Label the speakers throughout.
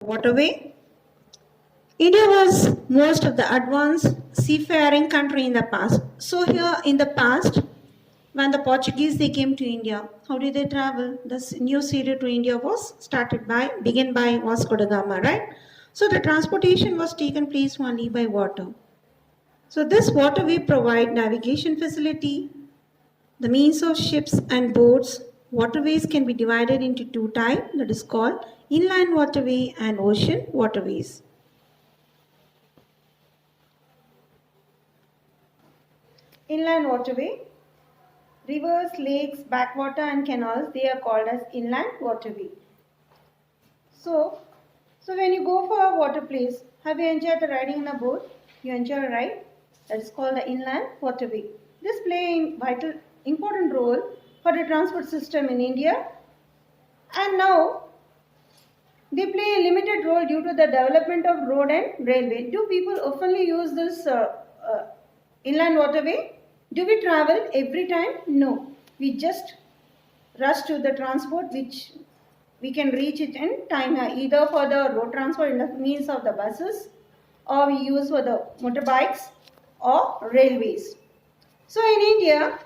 Speaker 1: waterway. India was most of the advanced seafaring country in the past. So here in the past, when the Portuguese they came to India, how did they travel? This new sea route to India was began by Vasco da Gama, right? So the transportation was taken place only by water. So this waterway provide navigation facility, the means of ships and boats. Waterways can be divided into two types, that is called inland waterway and ocean waterways. Inland waterway, rivers, lakes, backwater and canals, they are called as inland waterway. So when you go for a water place, have you enjoyed the riding in a boat? You enjoy a ride? That is called the inland waterway. This play a vital important role for the transport system in India, and now they play a limited role due to the development of road and railway. Do people oftenly use this inland waterway? Do we travel every time? No. We just rush to the transport which we can reach it in time, either for the road transport in the means of the buses, or we use for the motorbikes or railways. So in India,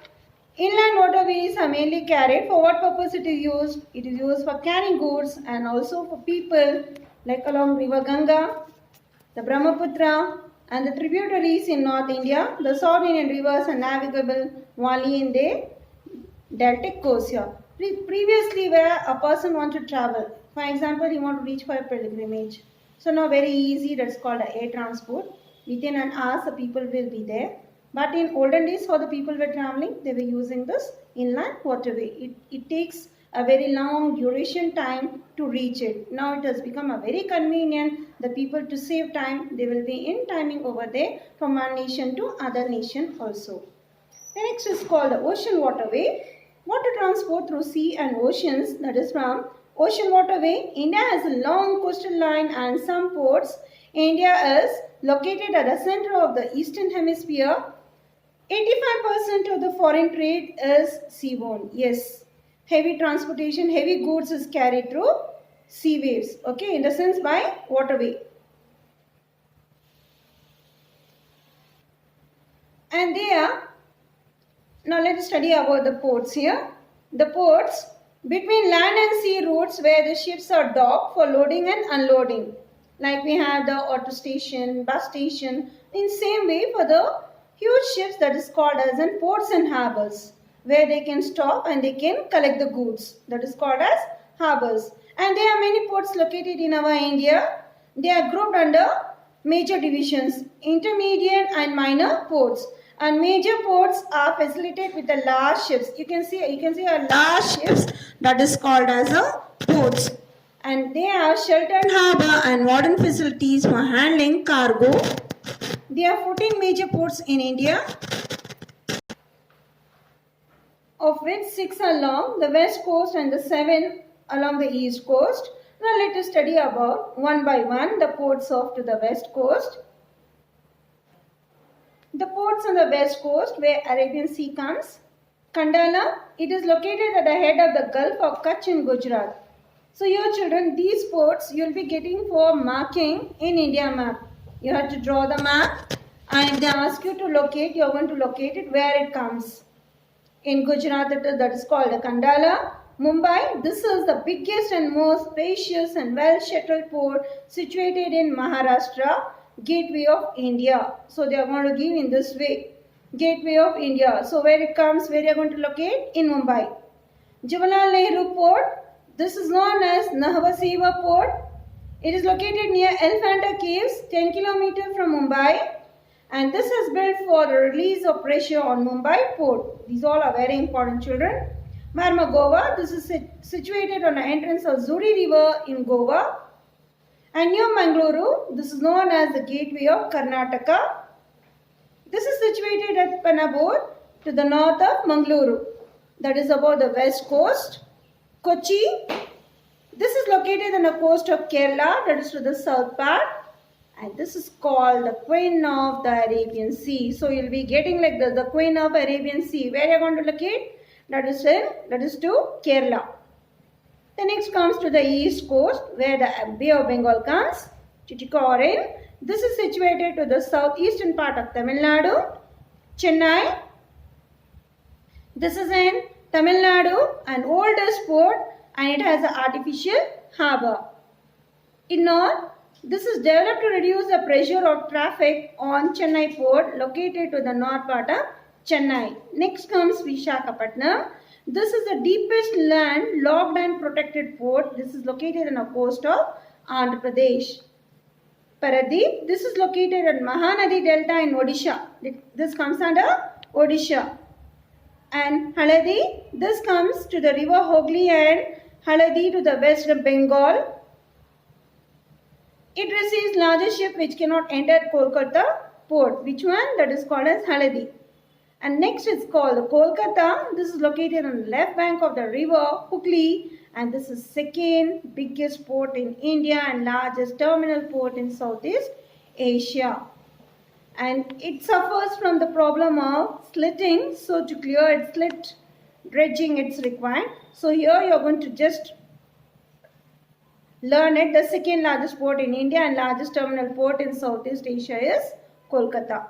Speaker 1: inland waterways are mainly carried. For what purpose it is used? It is used for carrying goods and also for people, like along River Ganga, the Brahmaputra and the tributaries in North India. The South Indian rivers are navigable only in the deltic coast here. Previously, where a person wants to travel, for example, he wants to reach for a pilgrimage. So now very easy, that's called air transport. Within an hour, the people will be there. But in olden days, how the people were traveling, they were using this inland waterway. It takes a very long duration time to reach it. Now it has become a very convenient. The people, to save time, they will be in timing over there from one nation to other nation also. The next is called the ocean waterway. Water transport through sea and oceans, that is from ocean waterway. India has a long coastal line and some ports. India is located at the center of the eastern hemisphere. 85% of the foreign trade is seaborne. Yes, heavy transportation, heavy goods is carried through sea waves. Okay, in the sense by waterway. And there, now let us study about the ports here. The ports between land and sea routes where the ships are docked for loading and unloading. Like we have the auto station, bus station. In same way for the huge ships, that is called as in ports and harbors, where they can stop and they can collect the goods. That is called as harbors. And there are many ports located in our India. They are grouped under major divisions, intermediate and minor ports. And major ports are facilitated with the large ships. You can see a large ships, that is called as a ports. And they have sheltered harbour and modern facilities for handling cargo. There are 14 major ports in India, of which 6 are along the west coast and the 7 along the east coast. Now let us study about one by one the ports off to the west coast. The ports on the west coast where Arabian Sea comes. Kandala, it is located at the head of the Gulf of Kutch in Gujarat. So your children, these ports you will be getting for marking in India map. You have to draw the map, and if they ask you to locate, you are going to locate it where it comes. In Gujarat, that is called the Kandala. Mumbai, this is the biggest and most spacious and well-sheltered port situated in Maharashtra, Gateway of India. So they are going to give in this way, Gateway of India. So where it comes, where you are going to locate? In Mumbai. Jawaharlal Nehru Port, this is known as Nhava Sheva Port. It is located near Elephanta Caves, 10 km from Mumbai. And this is built for the release of pressure on Mumbai port. These all are very important, children. Marmagova, this is situated on the entrance of Zuri River in Goa. And New Mangaluru, this is known as the Gateway of Karnataka. This is situated at Panabur to the north of Mangaluru. That is about the west coast. Kochi, this is located on the coast of Kerala, that is to the south part. And this is called the Queen of the Arabian Sea. So you will be getting like the Queen of Arabian Sea. Where you are going to locate? That is to Kerala. The next comes to the east coast where the Bay of Bengal comes, Tuticorin. This is situated to the southeastern part of Tamil Nadu, Chennai. This is in Tamil Nadu, an oldest port, and it has an artificial harbour. In north, this is developed to reduce the pressure of traffic on Chennai port located to the north part of Chennai. Next comes Visakhapatnam. This is the deepest land locked and protected port. This is located on the coast of Andhra Pradesh. Paradeep, this is located at Mahanadi Delta in Odisha. This comes under Odisha. And Haladi, this comes to the river Hooghly and Haladi to the west of Bengal. It receives larger ship which cannot enter Kolkata port. Which one? That is called as Haladi. And next is called Kolkata. This is located on the left bank of the river Hooghly, and this is second biggest port in India and largest terminal port in Southeast Asia. And it suffers from the problem of slitting. So to clear its slit, dredging it's required. So here you are going to just learn it. The second largest port in India and largest terminal port in Southeast Asia is Kolkata.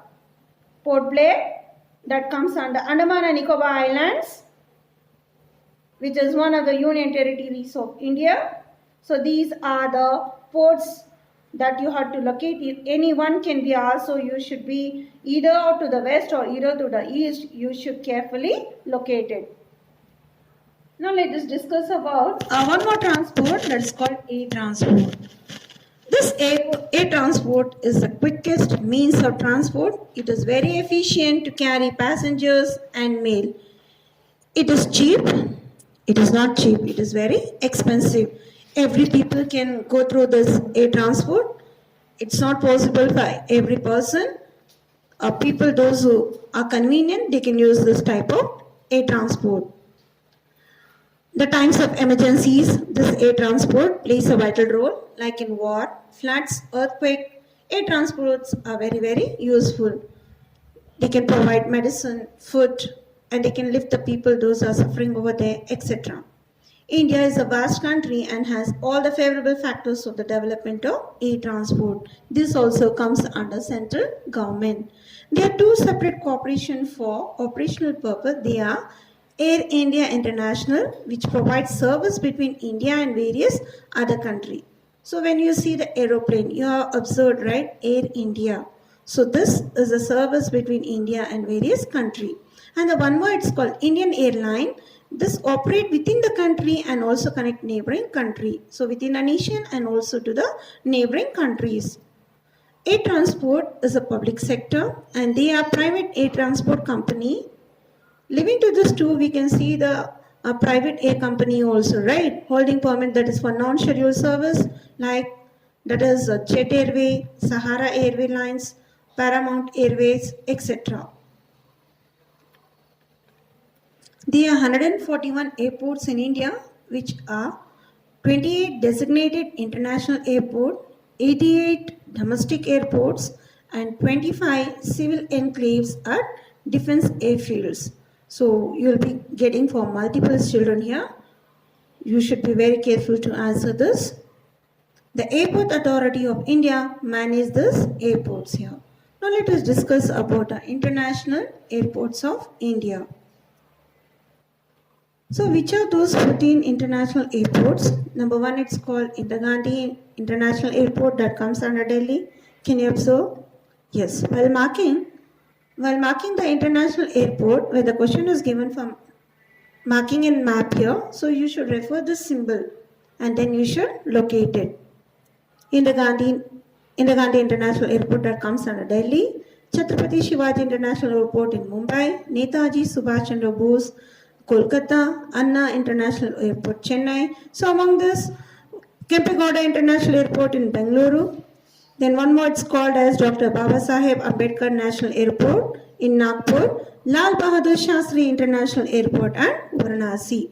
Speaker 1: Port Blair, that comes under Andaman and Nicobar Islands, which is one of the union territories of India. So these are the ports that you have to locate. Any one can be asked, so you should be either to the west or either to the east. You should carefully locate it. Now let us discuss about one more transport, that is called air transport. This air transport is the quickest means of transport. It is very efficient to carry passengers and mail. It is cheap. It is not cheap. It is very expensive. Every people can go through this air transport. It's not possible for every person. People, those who are convenient, they can use this type of air transport. The times of emergencies, this air transport plays a vital role, like in war, floods, earthquake. Air transports are very, very useful. They can provide medicine, food, and they can lift the people, those who are suffering over there, etc. India is a vast country and has all the favorable factors of the development of air transport. This also comes under central government. There are two separate corporations for operational purpose. They are Air India International, which provides service between India and various other countries. So when you see the aeroplane, you have observed, right, Air India. So this is a service between India and various countries. And the one more, it's called Indian Airline. This operate within the country and also connect neighboring country. So within a nation and also to the neighboring countries. Air transport is a public sector and they are private air transport company. Living to this too, we can see the private air company also, right? Holding permit, that is for non-scheduled service, like that is Jet Airway, Sahara Airway Lines, Paramount Airways, etc. There are 141 airports in India, which are 28 designated international airports, 88 domestic airports, and 25 civil enclaves at defense airfields. So you will be getting for multiple children here. You should be very careful to answer this. The Airport Authority of India manages these airports here. Now let us discuss about the international airports of India. So which are those 14 international airports? Number one, it's called Indira Gandhi International Airport that comes under Delhi. Can you observe? Yes. While marking the international airport, where the question is given from marking in map here, so you should refer this symbol and then you should locate it. Indira Gandhi International Airport that comes under Delhi, Chhatrapati Shivaji International Airport in Mumbai, Netaji Subhash Chandra Bose, Kolkata, Anna International Airport, Chennai. So among this, Kempegowda International Airport in Bengaluru. Then one more, it's called as Dr. Babasaheb Ambedkar National Airport in Nagpur, Lal Bahadur Shastri International Airport at Varanasi.